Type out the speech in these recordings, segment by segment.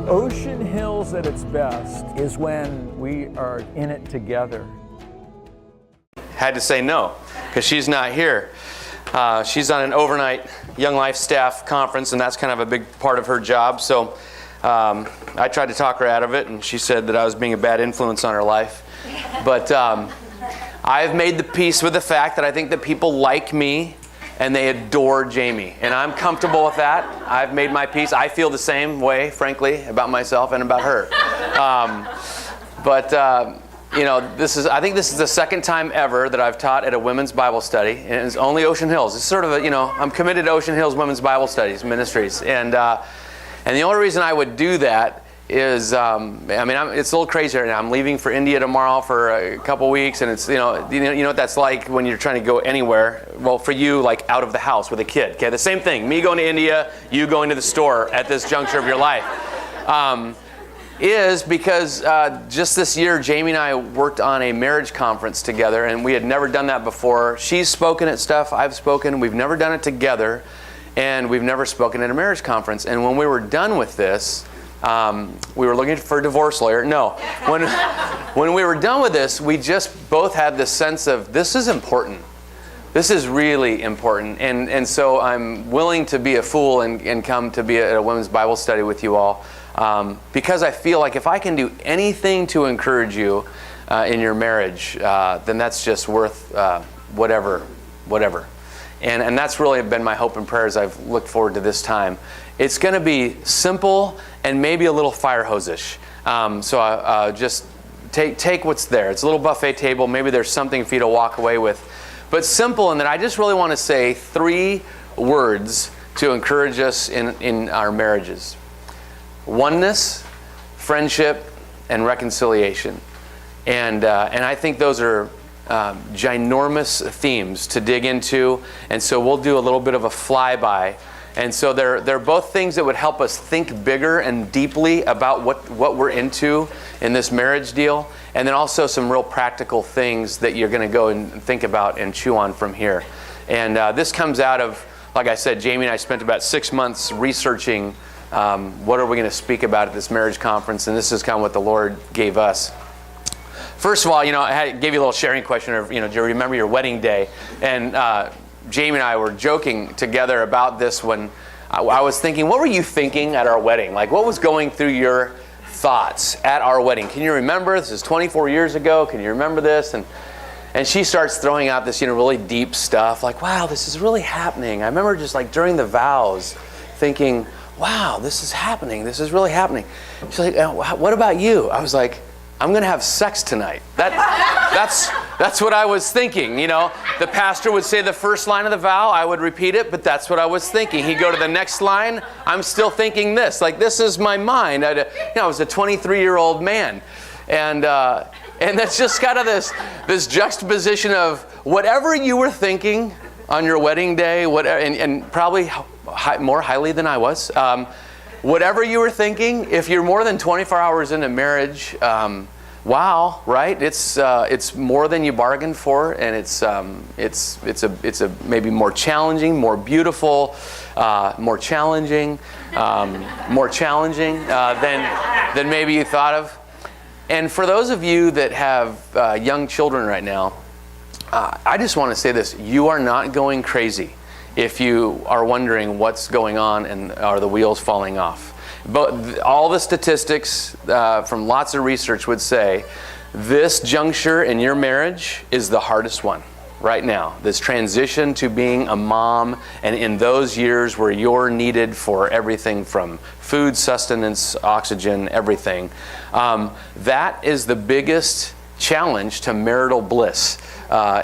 Ocean Hills at its best is when we are in it together. Had to say no, because she's not here. She's on an overnight Young Life staff conference, and that's kind of a big part of her job. So I tried to talk her out of it, and she said that I was being a bad influence on her life. But I've made the peace with the fact that I think that people like me, and they adore Jamie. And I'm comfortable with that. I've made my peace. I feel the same way, frankly, about myself and about her. You know, I think this is the second time ever that I've taught at a women's Bible study, and it's only Ocean Hills. It's sort of a, you know, I'm committed to Ocean Hills Women's Bible Studies Ministries, and the only reason I would do that is, it's a little crazy right now. I'm leaving for India tomorrow for a couple weeks, and it's, you know what that's like when you're trying to go anywhere. Well, for you, like out of the house with a kid. Okay, the same thing. Me going to India, you going to the store at this juncture of your life. Is because just this year, Jamie and I worked on a marriage conference together, and we had never done that before. She's spoken at stuff, I've spoken. We've never done it together, and we've never spoken at a marriage conference. And when we were done with this, we were looking for a divorce lawyer. No. When we were done with this, we just both had this sense of, this is important. This is really important. And so I'm willing to be a fool and come to be at a women's Bible study with you all. Because I feel like if I can do anything to encourage you in your marriage, then that's just worth whatever. And that's really been my hope and prayer as I've looked forward to this time. It's going to be simple and maybe a little fire hose-ish. So just take what's there. It's a little buffet table. Maybe there's something for you to walk away with. But simple in that I just really want to say 3 words to encourage us in our marriages. Oneness, friendship, and reconciliation. And I think those are ginormous themes to dig into. And so we'll do a little bit of a flyby. And so they're both things that would help us think bigger and deeply about what we're into in this marriage deal. And then also some real practical things that you're going to go and think about and chew on from here. And this comes out of, like I said, Jamie and I spent about 6 months researching what are we going to speak about at this marriage conference, and this is kind of what the Lord gave us. First of all, I gave you a little sharing question of, do you remember your wedding day? And Jamie and I were joking together about this when I was thinking, what were you thinking at our wedding? Like, what was going through your thoughts at our wedding? Can you remember? This is 24 years ago. Can you remember this? And she starts throwing out this, really deep stuff, like, wow, this is really happening. I remember just like during the vows thinking, wow, this is happening. This is really happening. She's like, what about you? I was like, I'm going to have sex tonight. That's what I was thinking. The pastor would say the first line of the vow. I would repeat it, but that's what I was thinking. He'd go to the next line. I'm still thinking this. Like, this is my mind. I was a 23-year-old man. And that's just kind of this juxtaposition of whatever you were thinking on your wedding day, and probably more highly than I was. Whatever you were thinking, if you're more than 24 hours into marriage, wow, right? It's more than you bargained for, and it's a maybe more challenging, more beautiful, more challenging than maybe you thought of. And for those of you that have young children right now, I just want to say this: you are not going crazy if you are wondering what's going on and are the wheels falling off. But all the statistics from lots of research would say this juncture in your marriage is the hardest one right now. This transition to being a mom, and in those years where you're needed for everything from food, sustenance, oxygen, everything. That is the biggest challenge to marital bliss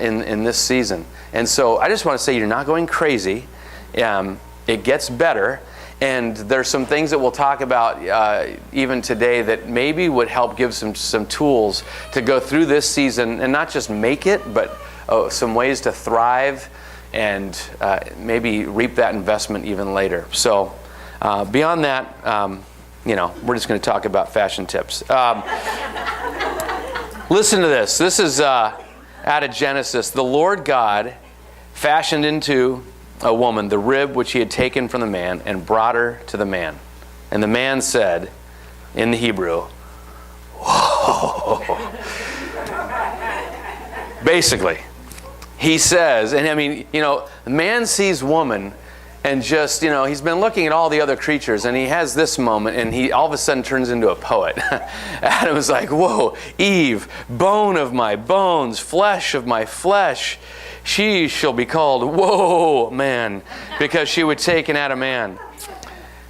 in this season. And so I just want to say you're not going crazy. It gets better. And there's some things that we'll talk about even today that maybe would help give some tools to go through this season and not just make it, but some ways to thrive and maybe reap that investment even later. So beyond that, we're just going to talk about fashion tips. Listen to this. This is out of Genesis. The Lord God fashioned into a woman the rib which he had taken from the man and brought her to the man. And the man said, in the Hebrew. Whoa. Basically, he says, and I mean, man sees woman and just, he's been looking at all the other creatures and he has this moment and he all of a sudden turns into a poet. Adam was like, whoa, Eve, bone of my bones, flesh of my flesh. She shall be called, whoa, man, because she would take and add a man.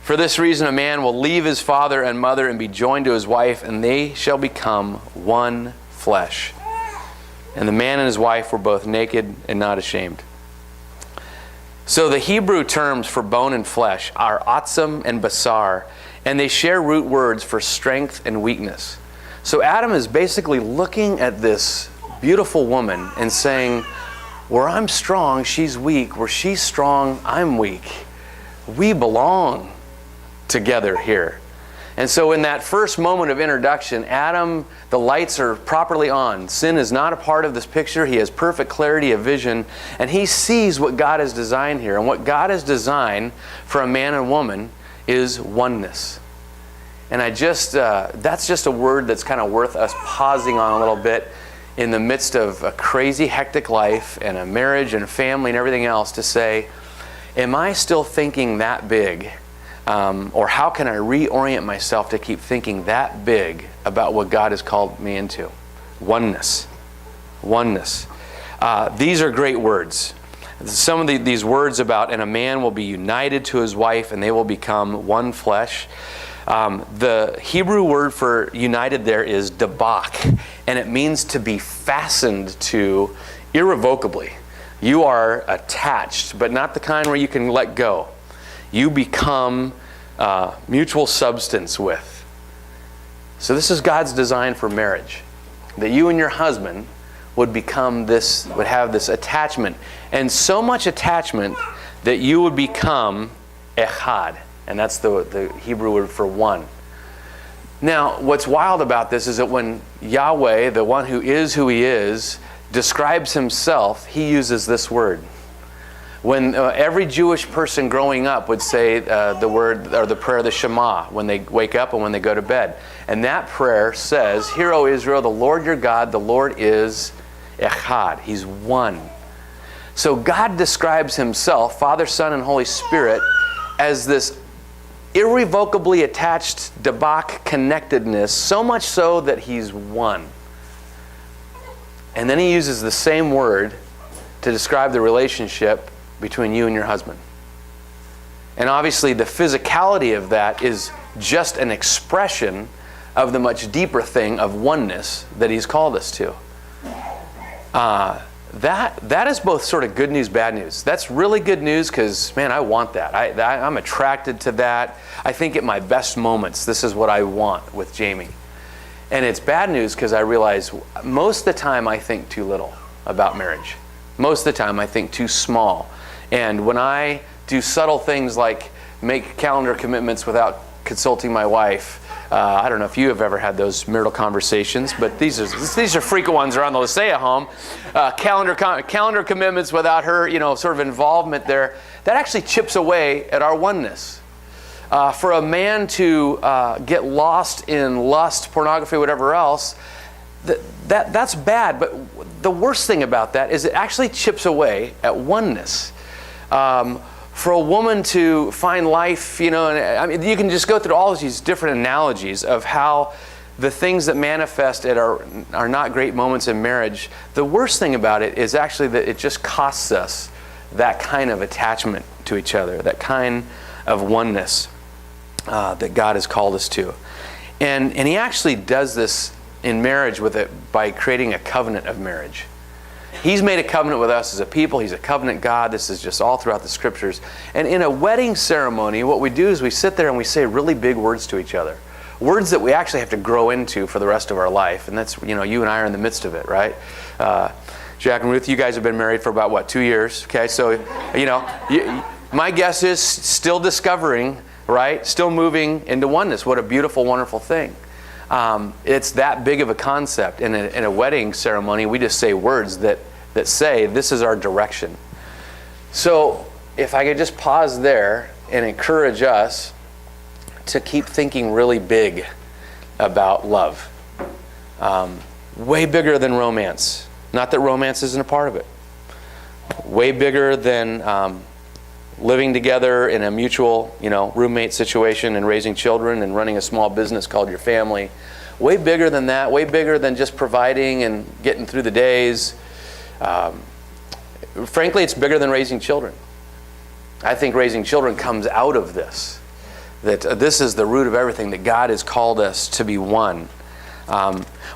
For this reason, a man will leave his father and mother and be joined to his wife, and they shall become one flesh. And the man and his wife were both naked and not ashamed. So the Hebrew terms for bone and flesh are atzam and basar, and they share root words for strength and weakness. So Adam is basically looking at this beautiful woman and saying, where I'm strong, she's weak. Where she's strong, I'm weak. We belong together here. And so in that first moment of introduction, Adam, the lights are properly on. Sin is not a part of this picture. He has perfect clarity of vision, and he sees what God has designed here. And what God has designed for a man and woman is oneness. And that's just a word that's kind of worth us pausing on a little bit in the midst of a crazy, hectic life and a marriage and a family and everything else, to say, am I still thinking that big? Or how can I reorient myself to keep thinking that big about what God has called me into? Oneness. Oneness. These are great words. Some of these words about, and a man will be united to his wife and they will become one flesh. The Hebrew word for united there is dabak, and it means to be fastened to irrevocably. You are attached, but not the kind where you can let go. You become mutual substance with. So this is God's design for marriage, that you and your husband would have this attachment, and so much attachment that you would become echad, and that's the Hebrew word for one. Now, what's wild about this is that when Yahweh, the one who He is, describes himself, he uses this word. When every Jewish person growing up would say the word or the prayer of the Shema when they wake up and when they go to bed. And that prayer says, Hear, O Israel, the Lord your God, the Lord is echad. He's one. So God describes himself, Father, Son, and Holy Spirit, as this irrevocably attached dabak connectedness, so much so that he's one. And then he uses the same word to describe the relationship between you and your husband. And obviously the physicality of that is just an expression of the much deeper thing of oneness that he's called us to. That is both sort of good news, bad news. That's really good news because, man, I want that. I'm attracted to that. I think at my best moments, this is what I want with Jamie. And it's bad news because I realize most of the time I think too little about marriage. Most of the time I think too small. And when I do subtle things like make calendar commitments without consulting my wife, I don't know if you have ever had those marital conversations, but these are frequent ones around the Lisea home. Calendar commitments without her, sort of involvement there, that actually chips away at our oneness. For a man to get lost in lust, pornography, whatever else, that's bad. But the worst thing about that is it actually chips away at oneness. For a woman to find life, and I mean, you can just go through all of these different analogies of how the things that manifest are not great moments in marriage. The worst thing about it is actually that it just costs us that kind of attachment to each other, that kind of oneness that God has called us to. And he actually does this in marriage with it by creating a covenant of marriage. He's made a covenant with us as a people. He's a covenant God. This is just all throughout the scriptures. And in a wedding ceremony, what we do is we sit there and we say really big words to each other. Words that we actually have to grow into for the rest of our life. And that's, you and I are in the midst of it, right? Jack and Ruth, you guys have been married for about, 2 years? Okay, so, my guess is still discovering, right? Still moving into oneness. What a beautiful, wonderful thing. It's that big of a concept. In a wedding ceremony, we just say words that say, this is our direction. So if I could just pause there and encourage us to keep thinking really big about love. Way bigger than romance. Not that romance isn't a part of it. Way bigger than living together in a mutual, roommate situation and raising children and running a small business called your family. Way bigger than that. Way bigger than just providing and getting through the days. Frankly, it's bigger than raising children. I think raising children comes out of this. That this is the root of everything, that God has called us to be one.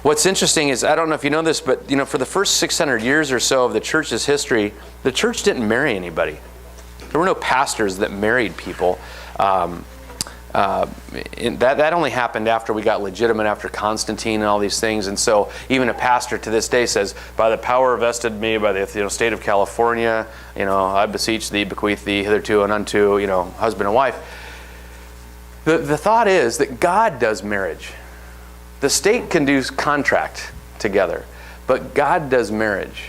What's interesting is, I don't know if you know this, but for the first 600 years or so of the church's history, the church didn't marry anybody. There were no pastors that married people. That only happened after we got legitimate, after Constantine and all these things. And so even a pastor to this day says, by the power vested in me by the state of California, I beseech thee, bequeath thee hitherto and unto, husband and wife. The thought is that God does marriage. The state can do contract together, but God does marriage.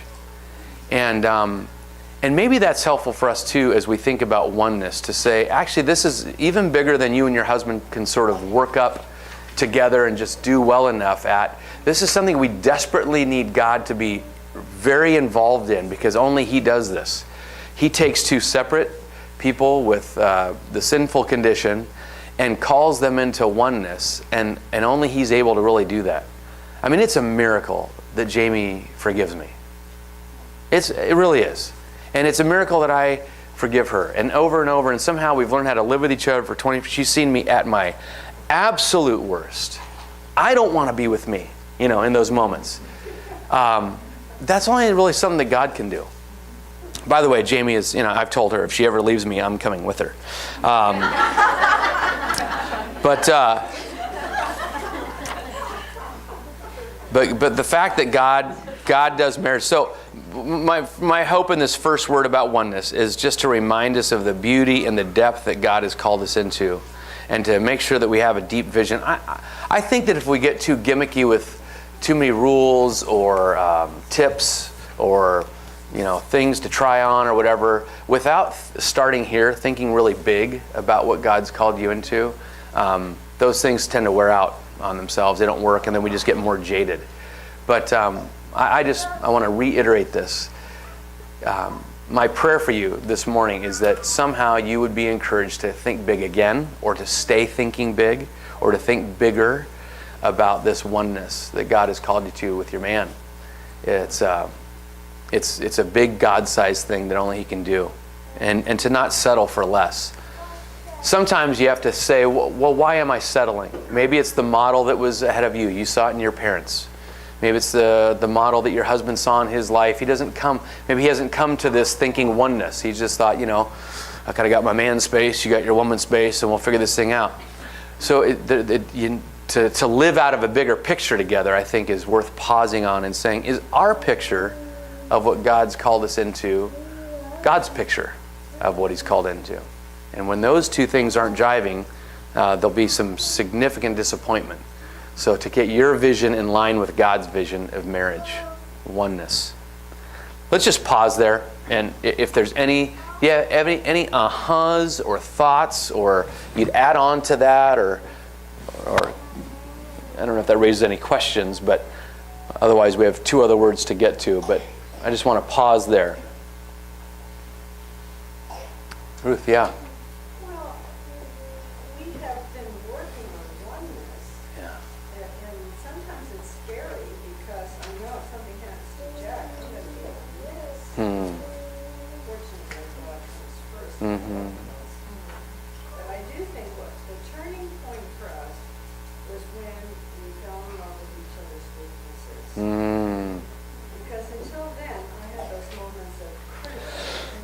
And maybe that's helpful for us too as we think about oneness, to say, actually, this is even bigger than you and your husband can sort of work up together and just do well enough at. This is something we desperately need God to be very involved in, because only He does this. He takes two separate people with the sinful condition and calls them into oneness, and only He's able to really do that. I mean, it's a miracle that Jamie forgives me. It really is. And it's a miracle that I forgive her. And over, and somehow we've learned how to live with each other for 20. She's seen me at my absolute worst. I don't want to be with me, in those moments. That's only really something that God can do. By the way, Jamie is, I've told her if she ever leaves me, I'm coming with her. But the fact that God does marriage. So my hope in this first word about oneness is just to remind us of the beauty and the depth that God has called us into, and to make sure that we have a deep vision. I think that if we get too gimmicky with too many rules or tips or things to try on or whatever, without starting here, thinking really big about what God's called you into, those things tend to wear out on themselves. They don't work, and then we just get more jaded. But I want to reiterate this. My prayer for you this morning is that somehow you would be encouraged to think big again, or to stay thinking big, or to think bigger about this oneness that God has called you to with your man. It's a big God-sized thing that only He can do, and to not settle for less. Sometimes you have to say, well, why am I settling? Maybe it's the model that was ahead of you. You saw it in your parents. Maybe it's the model that your husband saw in his life. Maybe he hasn't come to this thinking oneness. He just thought, I kind of got my man space, you got your woman space, and we'll figure this thing out. So to live out of a bigger picture together, I think, is worth pausing on and saying, is our picture of what God's called us into God's picture of what He's called into? And when those two things aren't jiving, there'll be some significant disappointment. So to get your vision in line with God's vision of marriage, oneness. Let's just pause there, and if there's any ahas or thoughts, or you'd add on to that, or I don't know if that raises any questions, but otherwise we have two other words to get to, but I just want to pause there. Ruth, yeah. Mm-hmm. But I do think what the turning point for us was when we fell in love with each other's weaknesses. Because until then, I had those moments of criticism.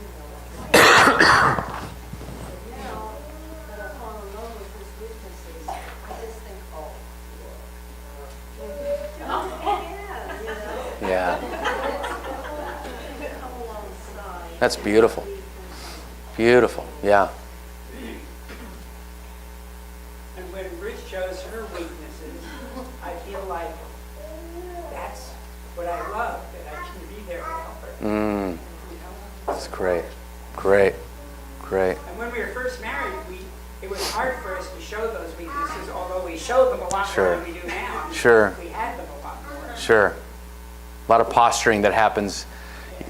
But now that I've fallen in love with his weaknesses, I just think, oh, look. Yeah. Come alongside. That's beautiful. Beautiful, yeah. And when Ruth shows her weaknesses, I feel like that's what I love, that I can be there to help her. That's great. And when we were first married, it was hard for us to show those weaknesses, although we showed them a lot Sure. more than we do now. Sure. We had them a lot more. Sure. A lot of posturing that happens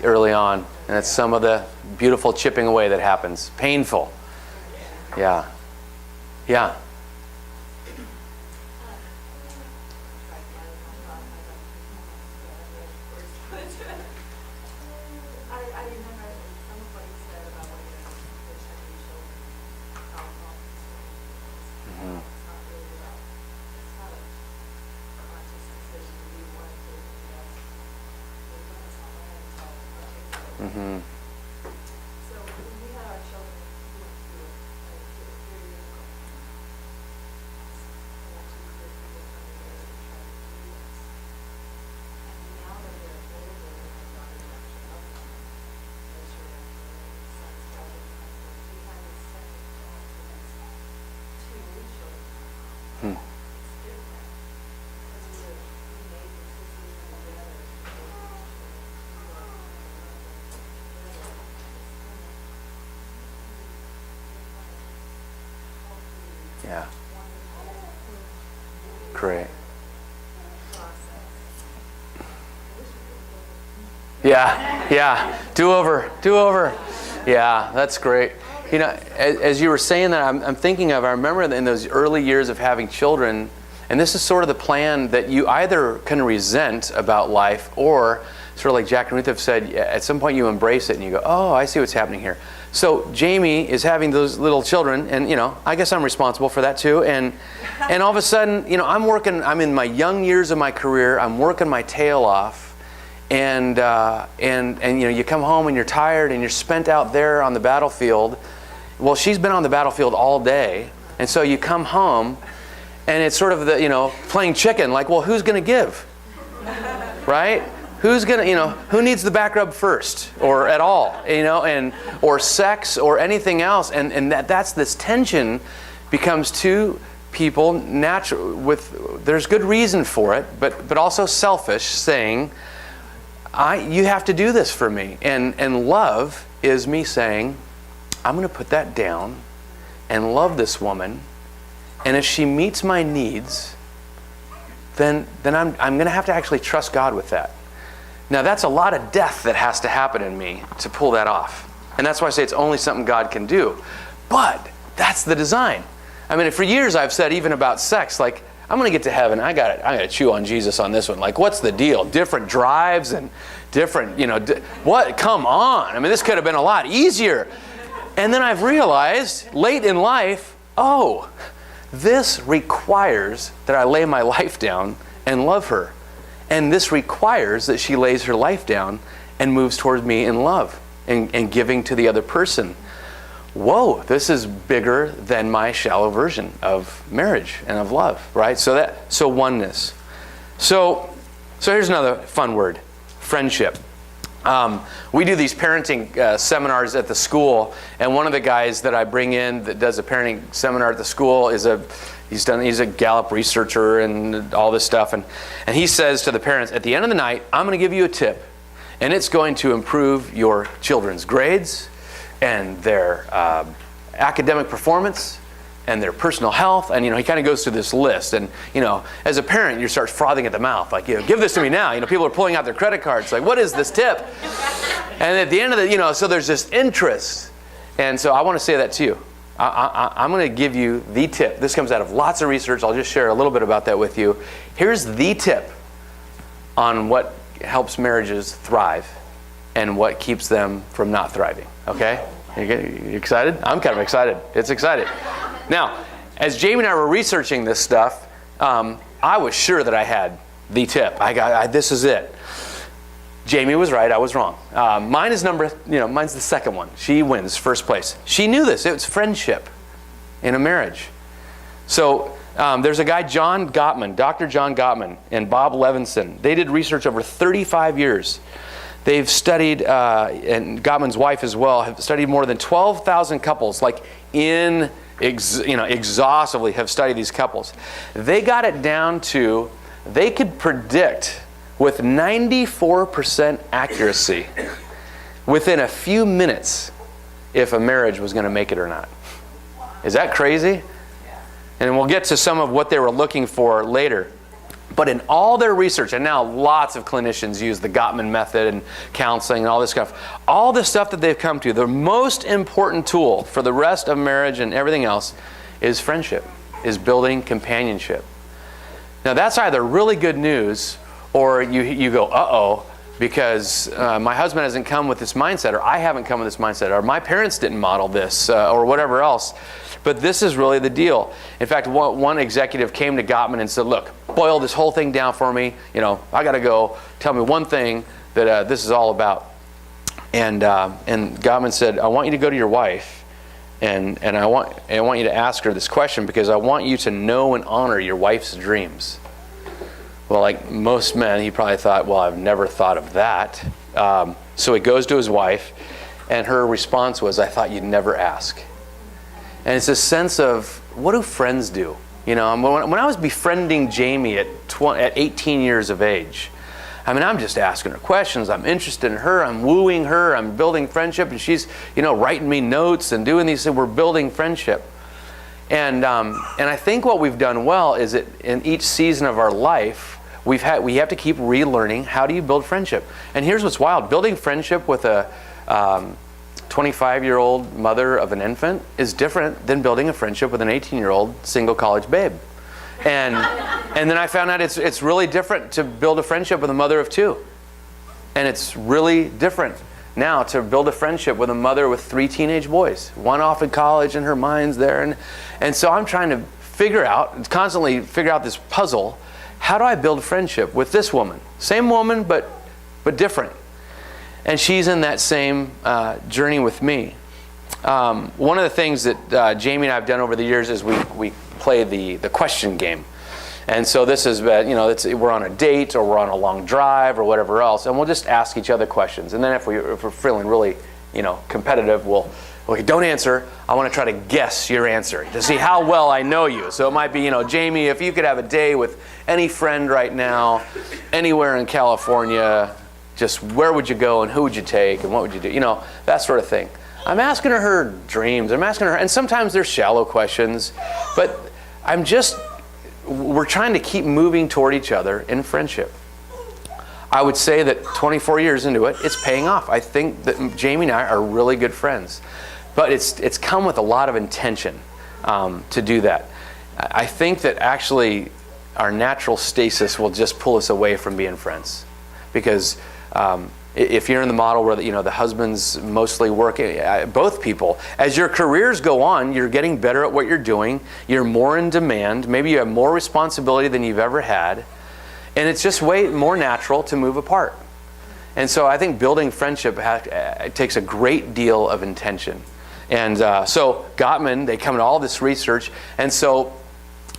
early on. And it's some of the beautiful chipping away that happens. Painful. Yeah. Yeah. I remember some of what you said about what you're the checking children, how often it's not really about, it's not a conscious decision we want to invest. We're going to somewhere and it's all articulated. Mm-hmm. So when we had our children, we went through a very difficult process. And actually for the years we tried to do this. And now that they're older and my daughter actually loves them, there's her son's brother, we had a second child for these two new children. Hmm. It's different. Because we made this decision together to take these children. Yeah. Great. Yeah, yeah. Do over. Yeah, that's great. You know, as you were saying that, I'm thinking of, I remember in those early years of having children, and this is sort of the plan that you either can resent about life, or sort of like Jack and Ruth have said, at some point you embrace it and you go, oh, I see what's happening here. So Jamie is having those little children, and you know, I guess I'm responsible for that too. And all of a sudden, you know, I'm in my young years of my career, I'm working my tail off, and you know, you come home and you're tired and you're spent out there on the battlefield. Well, she's been on the battlefield all day, and so you come home, and it's sort of the, you know, playing chicken. Like, well, who's going to give, right? Who's gonna, you know, who needs the back rub first, or at all, you know, and or sex or anything else, and that's this tension becomes two people natural with, there's good reason for it, but also selfish, saying, you have to do this for me, and love is me saying, I'm going to put that down and love this woman, and if she meets my needs, then I'm going to have to actually trust God with that. Now, that's a lot of death that has to happen in me to pull that off. And that's why I say it's only something God can do. But that's the design. I mean, for years I've said, even about sex, like, I'm going to get to heaven. I got to chew on Jesus on this one. Like, what's the deal? Different drives and different, you know, what? Come on. I mean, this could have been a lot easier. And then I've realized late in life, oh, this requires that I lay my life down and love her. And this requires that she lays her life down and moves towards me in love and giving to the other person. Whoa, this is bigger than my shallow version of marriage and of love, right? So oneness. So here's another fun word, friendship. We do these parenting seminars at the school, and one of the guys that I bring in that does a parenting seminar at the school is he's a Gallup researcher and all this stuff, and he says to the parents, at the end of the night, I'm going to give you a tip, and it's going to improve your children's grades and their academic performance and their personal health. And, you know, he kind of goes through this list. And, you know, as a parent, you start frothing at the mouth. Like, you know, give this to me now. You know, people are pulling out their credit cards. Like, what is this tip? And at the end of the, you know, so there's this interest. And so I want to say that to you. I'm going to give you the tip. This comes out of lots of research. I'll just share a little bit about that with you. Here's the tip on what helps marriages thrive and what keeps them from not thriving. Okay? You excited? I'm kind of excited. It's excited. Now, as Jamie and I were researching this stuff, I was sure that I had the tip. This is it. Jamie was right. I was wrong. Mine's the second one. She wins first place. She knew this. It was friendship in a marriage. So there's a guy, Dr. John Gottman, and Bob Levinson. They did research over 35 years. They've studied, and Gottman's wife as well, have studied more than 12,000 couples, like exhaustively have studied these couples. They got it down to, they could predict with 94% accuracy within a few minutes if a marriage was going to make it or not. Is that crazy? And we'll get to some of what they were looking for later. But in all their research, and now lots of clinicians use the Gottman method and counseling and all this stuff, all the stuff that they've come to, the most important tool for the rest of marriage and everything else is friendship, is building companionship. Now that's either really good news, or you go, uh-oh, because my husband hasn't come with this mindset, or I haven't come with this mindset, or my parents didn't model this, or whatever else. But this is really the deal. In fact, one executive came to Gottman and said, look, boil this whole thing down for me. I got to go. Tell me one thing that this is all about. And Gottman said, I want you to go to your wife, and I want you to ask her this question, because I want you to know and honor your wife's dreams. Well, like most men, he probably thought, well, I've never thought of that. So he goes to his wife, and her response was, I thought you'd never ask. And it's a sense of, what do friends do? When I was befriending Jamie at 18 years of age, I'm just asking her questions. I'm interested in her. I'm wooing her. I'm building friendship. And she's, writing me notes and doing these things. We're building friendship. And I think what we've done well is that in each season of our life, we have to keep relearning, how do you build friendship? And here's what's wild. Building friendship with a 25-year-old mother of an infant is different than building a friendship with an 18-year-old single college babe. And then I found out it's really different to build a friendship with a mother of two. And it's really different now to build a friendship with a mother with 3 teenage boys. One off in college and her mind's there. And so I'm trying to constantly figure out this puzzle. How do I build friendship with this woman? Same woman, but different. And she's in that same journey with me. One of the things that Jamie and I have done over the years is we play the question game. And so this is, we're on a date or we're on a long drive or whatever else, and we'll just ask each other questions. And then if we're feeling really, competitive, we'll don't answer. I want to try to guess your answer to see how well I know you. So it might be, Jamie, if you could have a day with any friend right now, anywhere in California, just where would you go and who would you take and what would you do? That sort of thing. I'm asking her dreams. I'm asking her, and sometimes they're shallow questions, but we're trying to keep moving toward each other in friendship. I would say that 24 years into it, it's paying off. I think that Jamie and I are really good friends, but it's come with a lot of intention to do that. I think that actually our natural stasis will just pull us away from being friends, because if you're in the model where the husband's mostly working, both people, as your careers go on, you're getting better at what you're doing. You're more in demand. Maybe you have more responsibility than you've ever had, and it's just way more natural to move apart. And so I think building friendship takes a great deal of intention. And so Gottman, they come to all this research, and so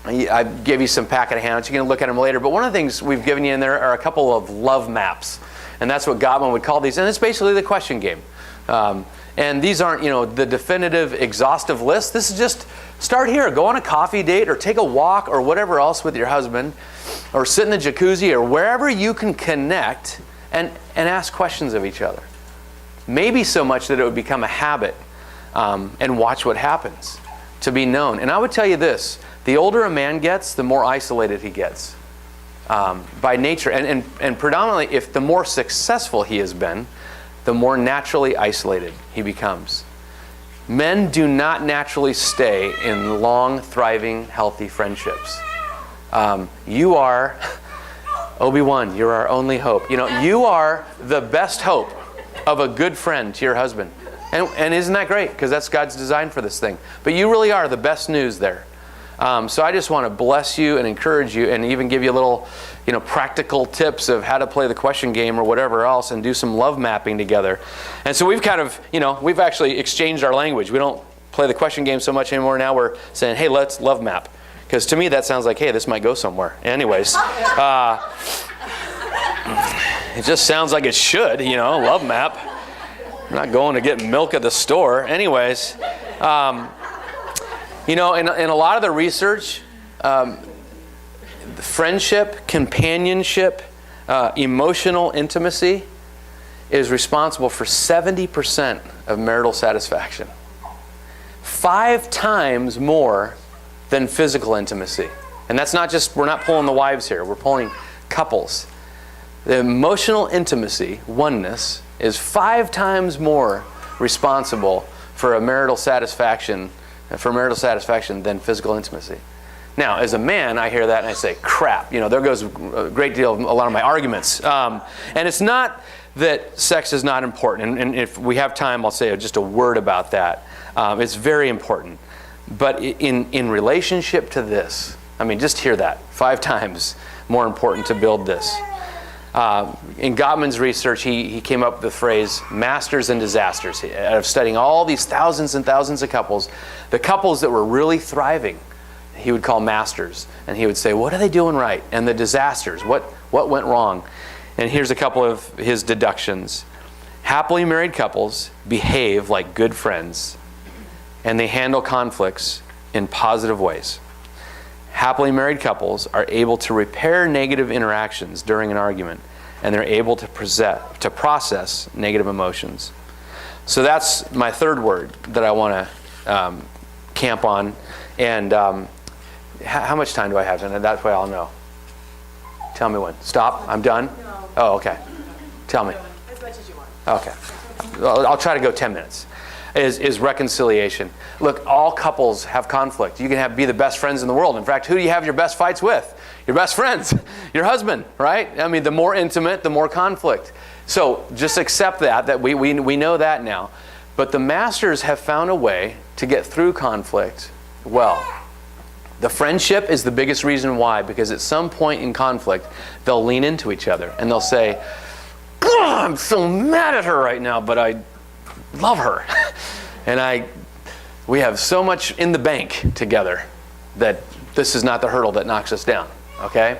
I gave you some packet of handouts. You can look at them later. But one of the things we've given you in there are a couple of love maps. And that's what Gottman would call these. And it's basically the question game. And these aren't, the definitive, exhaustive list. This is just start here. Go on a coffee date or take a walk or whatever else with your husband, or sit in the jacuzzi or wherever you can connect and ask questions of each other. Maybe so much that it would become a habit, and watch what happens, to be known. And I would tell you this. The older a man gets, the more isolated he gets by nature. And predominantly, if the more successful he has been, the more naturally isolated he becomes. Men do not naturally stay in long, thriving, healthy friendships. You are, Obi-Wan, you're our only hope. You are the best hope of a good friend to your husband. And isn't that great? Because that's God's design for this thing. But you really are the best news there. So I just want to bless you and encourage you, and even give you a little, practical tips of how to play the question game or whatever else, and do some love mapping together. And so we've kind of, we've actually exchanged our language. We don't play the question game so much anymore. Now we're saying, hey, let's love map. Because to me that sounds like, hey, this might go somewhere. Anyways, it just sounds like it should, love map. I'm not going to get milk at the store. Anyways, in a lot of the research, friendship, companionship, emotional intimacy is responsible for 70% of marital satisfaction. 5 times more than physical intimacy. And that's not just, we're not pulling the wives here, we're pulling couples. The emotional intimacy, oneness, is 5 times more responsible for marital satisfaction than physical intimacy. Now, as a man, I hear that and I say, crap, there goes a lot of my arguments. And it's not that sex is not important, and if we have time, I'll say just a word about that. It's very important. But in relationship to this, just hear that, 5 times more important to build this. In Gottman's research, he came up with the phrase masters and disasters. Out of studying all these thousands and thousands of couples, the couples that were really thriving, he would call masters. And he would say, what are they doing right? And the disasters, what went wrong? And here's a couple of his deductions. Happily married couples behave like good friends, and they handle conflicts in positive ways. Happily married couples are able to repair negative interactions during an argument, and they're able to process negative emotions. So that's my third word that I want to camp on. And how much time do I have? And that way I'll know. Tell me when. Stop? I'm done? No. Oh, okay. Tell me. As much as you want. Okay. I'll try to go 10 minutes. Is reconciliation. Look, all couples have conflict. You can be the best friends in the world. In fact, who do you have your best fights with? Your best friends, your husband, right? The more intimate, the more conflict. So just accept that we know that now. But the masters have found a way to get through conflict well. The friendship is the biggest reason why, because at some point in conflict, they'll lean into each other and they'll say, I'm so mad at her right now, but I love her. And we have so much in the bank together that this is not the hurdle that knocks us down, okay?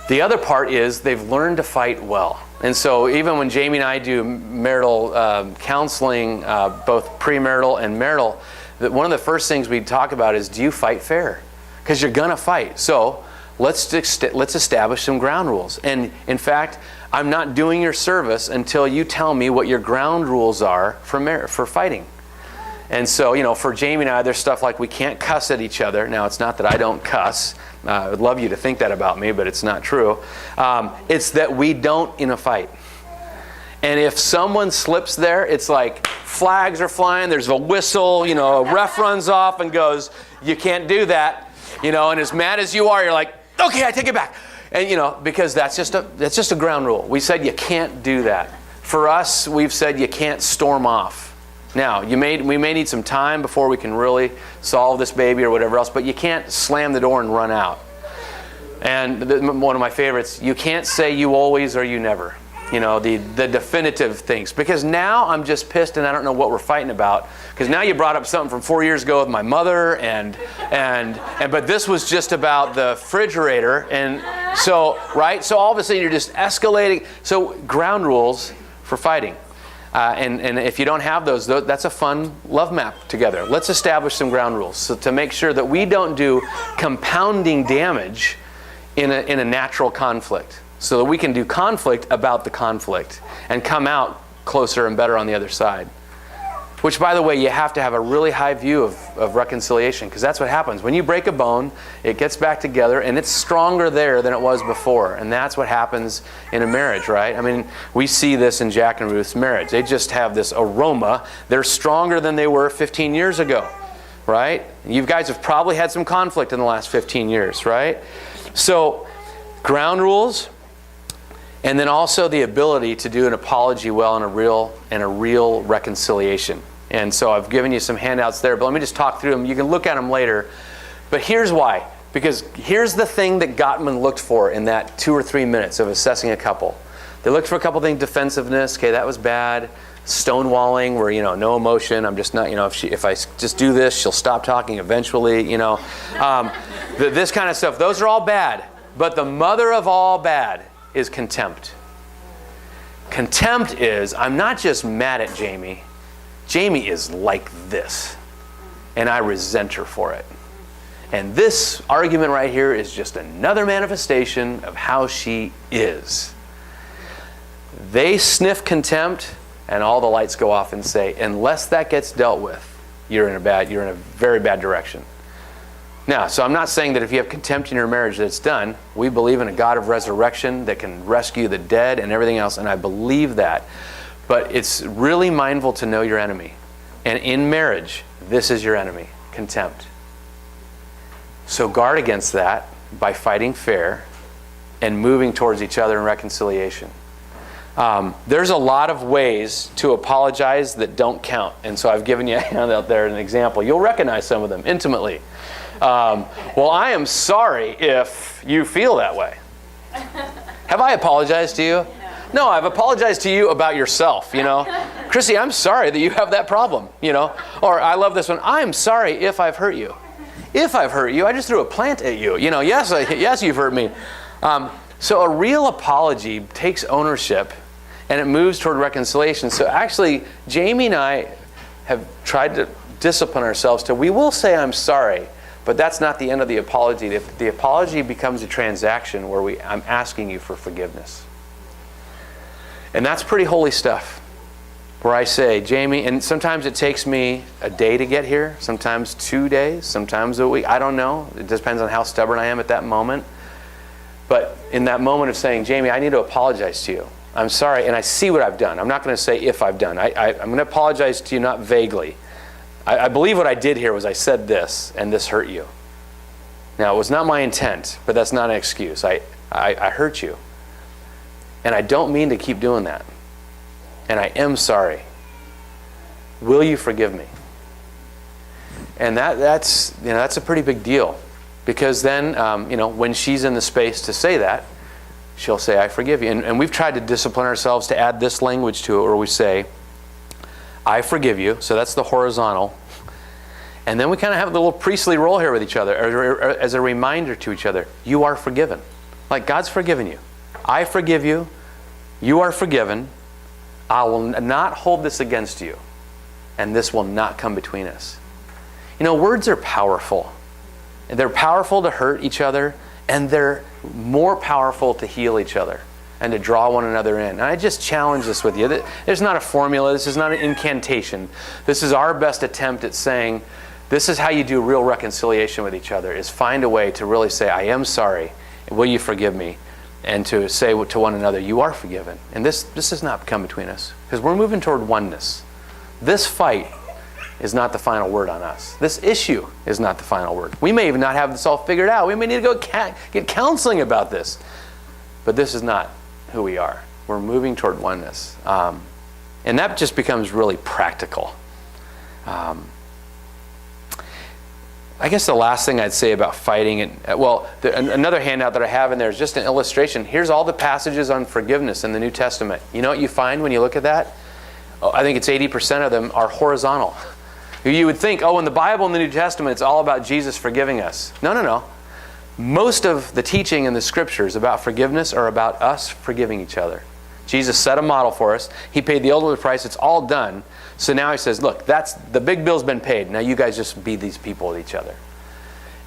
The other part is they've learned to fight well. And so even when Jamie and I do marital counseling, both premarital and marital, one of the first things we talk about is, do you fight fair? Because you're going to fight. So let's establish some ground rules. And in fact, I'm not doing your service until you tell me what your ground rules are for fighting. And so, for Jamie and I, there's stuff like we can't cuss at each other. Now, it's not that I don't cuss. I would love you to think that about me, but it's not true. It's that we don't in a fight. And if someone slips there, it's like flags are flying, there's a whistle, a ref runs off and goes, you can't do that. And as mad as you are, you're like, okay, I take it back. And because that's just a ground rule. We said you can't do that. For us, we've said you can't storm off. Now, we may need some time before we can really solve this baby or whatever else, but you can't slam the door and run out. And one of my favorites, you can't say you always or you never. The definitive things. Because now I'm just pissed and I don't know what we're fighting about. Because now you brought up something from 4 years ago with my mother but this was just about the refrigerator. And so, right? So all of a sudden you're just escalating. So ground rules for fighting. And if you don't have those, that's a fun love map together. Let's establish some ground rules to make sure that we don't do compounding damage in a natural conflict. So that we can do conflict about the conflict and come out closer and better on the other side. Which, by the way, you have to have a really high view of reconciliation, because that's what happens. When you break a bone, it gets back together, and it's stronger there than it was before. And that's what happens in a marriage, right? We see this in Jack and Ruth's marriage. They just have this aroma. They're stronger than they were 15 years ago, right? You guys have probably had some conflict in the last 15 years, right? So, ground rules. And then also the ability to do an apology well and a real reconciliation. And so I've given you some handouts there, but let me just talk through them. You can look at them later. But here's why. Because here's the thing that Gottman looked for in that 2 or 3 minutes of assessing a couple. They looked for a couple things: defensiveness. Okay, that was bad. Stonewalling, where no emotion. I'm just not. If I just do this, she'll stop talking eventually. This kind of stuff. Those are all bad. But the mother of all bad is contempt. Contempt is, I'm not just mad at Jamie. Jamie is like this, and I resent her for it. And this argument right here is just another manifestation of how she is. They sniff contempt, and all the lights go off and say, unless that gets dealt with, you're in a very bad direction. Now, so I'm not saying that if you have contempt in your marriage that it's done. We believe in a God of resurrection that can rescue the dead and everything else, and I believe that. But it's really mindful to know your enemy. And in marriage, this is your enemy, contempt. So guard against that by fighting fair and moving towards each other in reconciliation. There's a lot of ways to apologize that don't count. And so I've given you a handout there, an example. You'll recognize some of them intimately. Well, I am sorry if you feel that way. Have I apologized to you? No, I've apologized to you about yourself, Chrissy, I'm sorry that you have that problem, Or I love this one. I'm sorry if I've hurt you. If I've hurt you, I just threw a plant at you. Yes, you've hurt me. So a real apology takes ownership and it moves toward reconciliation. So actually, Jamie and I have tried to discipline ourselves to, we will say I'm sorry, but that's not the end of the apology. The apology becomes a transaction where I'm asking you for forgiveness. And that's pretty holy stuff. Where I say, Jamie, and sometimes it takes me a day to get here, sometimes 2 days, sometimes a week. I don't know. It depends on how stubborn I am at that moment. But in that moment of saying, Jamie, I need to apologize to you. I'm sorry, and I see what I've done. I'm not going to say if I've done. I'm going to apologize to you, not vaguely. I believe what I did here was I said this, and this hurt you. Now, it was not my intent, but that's not an excuse. I hurt you. And I don't mean to keep doing that. And I am sorry. Will you forgive me? And that's a pretty big deal. Because then, when she's in the space to say that, she'll say, I forgive you. And we've tried to discipline ourselves to add this language to it where we say, I forgive you. So that's the horizontal. And then we kind of have the little priestly role here with each other as a reminder to each other. You are forgiven. Like God's forgiven you. I forgive you. You are forgiven. I will not hold this against you. And this will not come between us. Words are powerful. They're powerful to hurt each other, and they're more powerful to heal each other and to draw one another in. And I just challenge this with you. There's not a formula. This is not an incantation. This is our best attempt at saying, this is how you do real reconciliation with each other, is find a way to really say, I am sorry, and will you forgive me? And to say to one another, you are forgiven. And this does not come between us, because we're moving toward oneness. This fight is not the final word on us. This issue is not the final word. We may even not have this all figured out. We may need to go get counseling about this. But this is not who we are. We're moving toward oneness. And that just becomes really practical. I guess the last thing I'd say about fighting, another handout that I have in there is just an illustration. Here's all the passages on forgiveness in the New Testament. You know what you find when you look at that? I think it's 80% of them are horizontal. You would think, in the Bible in the New Testament, it's all about Jesus forgiving us. No. Most of the teaching in the Scriptures about forgiveness are about us forgiving each other. Jesus set a model for us. He paid the ultimate price. It's all done. So now he says, look, the big bill's been paid. Now you guys just be these people with each other.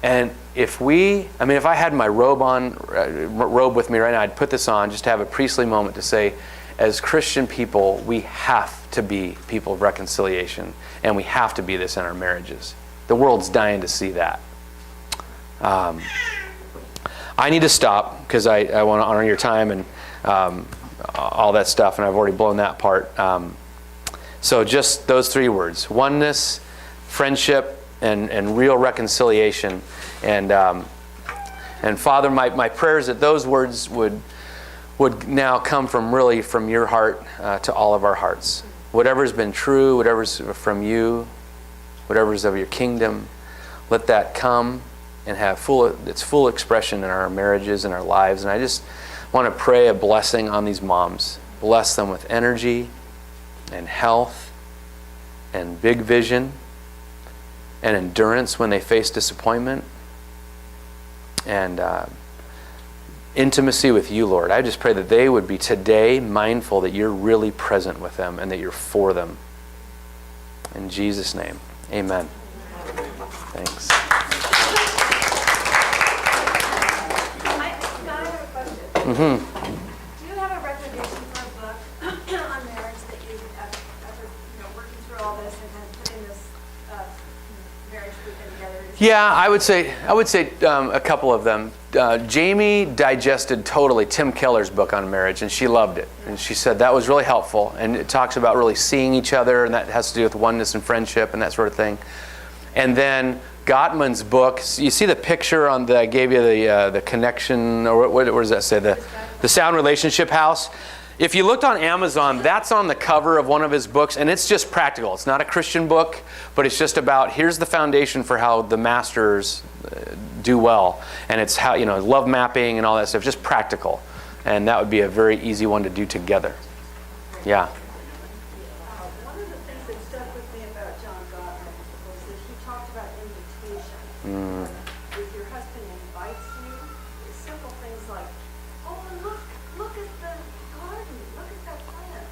And if I had my robe with me right now, I'd put this on just to have a priestly moment to say, as Christian people, we have to be people of reconciliation, and we have to be this in our marriages. The world's dying to see that. I need to stop because I want to honor your time and all that stuff, and I've already blown that part. So just those 3 words: oneness, friendship, and real reconciliation. And Father, my prayer is that those words would now come from your heart to all of our hearts. Whatever's been true, whatever's from you, whatever's of your kingdom, let that come and have its full expression in our marriages and our lives. And I just want to pray a blessing on these moms. Bless them with energy and health and big vision and endurance when they face disappointment and intimacy with you, Lord. I just pray that they would be today mindful that you're really present with them and that you're for them. In Jesus' name, amen. Thanks. I have a question. Mm-hmm. Do you have a recommendation for a book on marriage that you, after working through all this and kind of putting this Yeah, I would say a couple of them. Jamie digested totally Tim Keller's book on marriage, and she loved it. And she said that was really helpful. And it talks about really seeing each other, and that has to do with oneness and friendship and that sort of thing. And then Gottman's book. You see the picture on I gave you the connection, or what does that say? The Sound Relationship House. If you looked on Amazon, that's on the cover of one of his books, and it's just practical. It's not a Christian book, but it's just about here's the foundation for how the masters do well, and it's how, love mapping and all that stuff, just practical, and that would be a very easy one to do together. Yeah. One of the things that stuck with me about John Gottman was that he talked about invitation. If your husband invites you, it's simple things like, oh, look at the garden, look at that plant,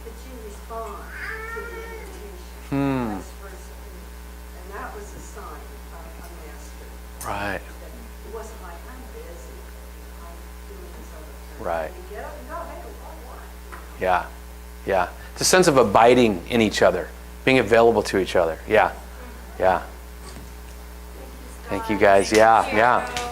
that you respond to the invitation. Vice versa. And that was a sign of a master. Right. It wasn't like, I'm busy, I'm doing this other thing. Right. You get up and go, hey, what? Yeah. Yeah. It's a sense of abiding in each other, being available to each other. Yeah. Yeah. Thank you guys. Yeah. Yeah.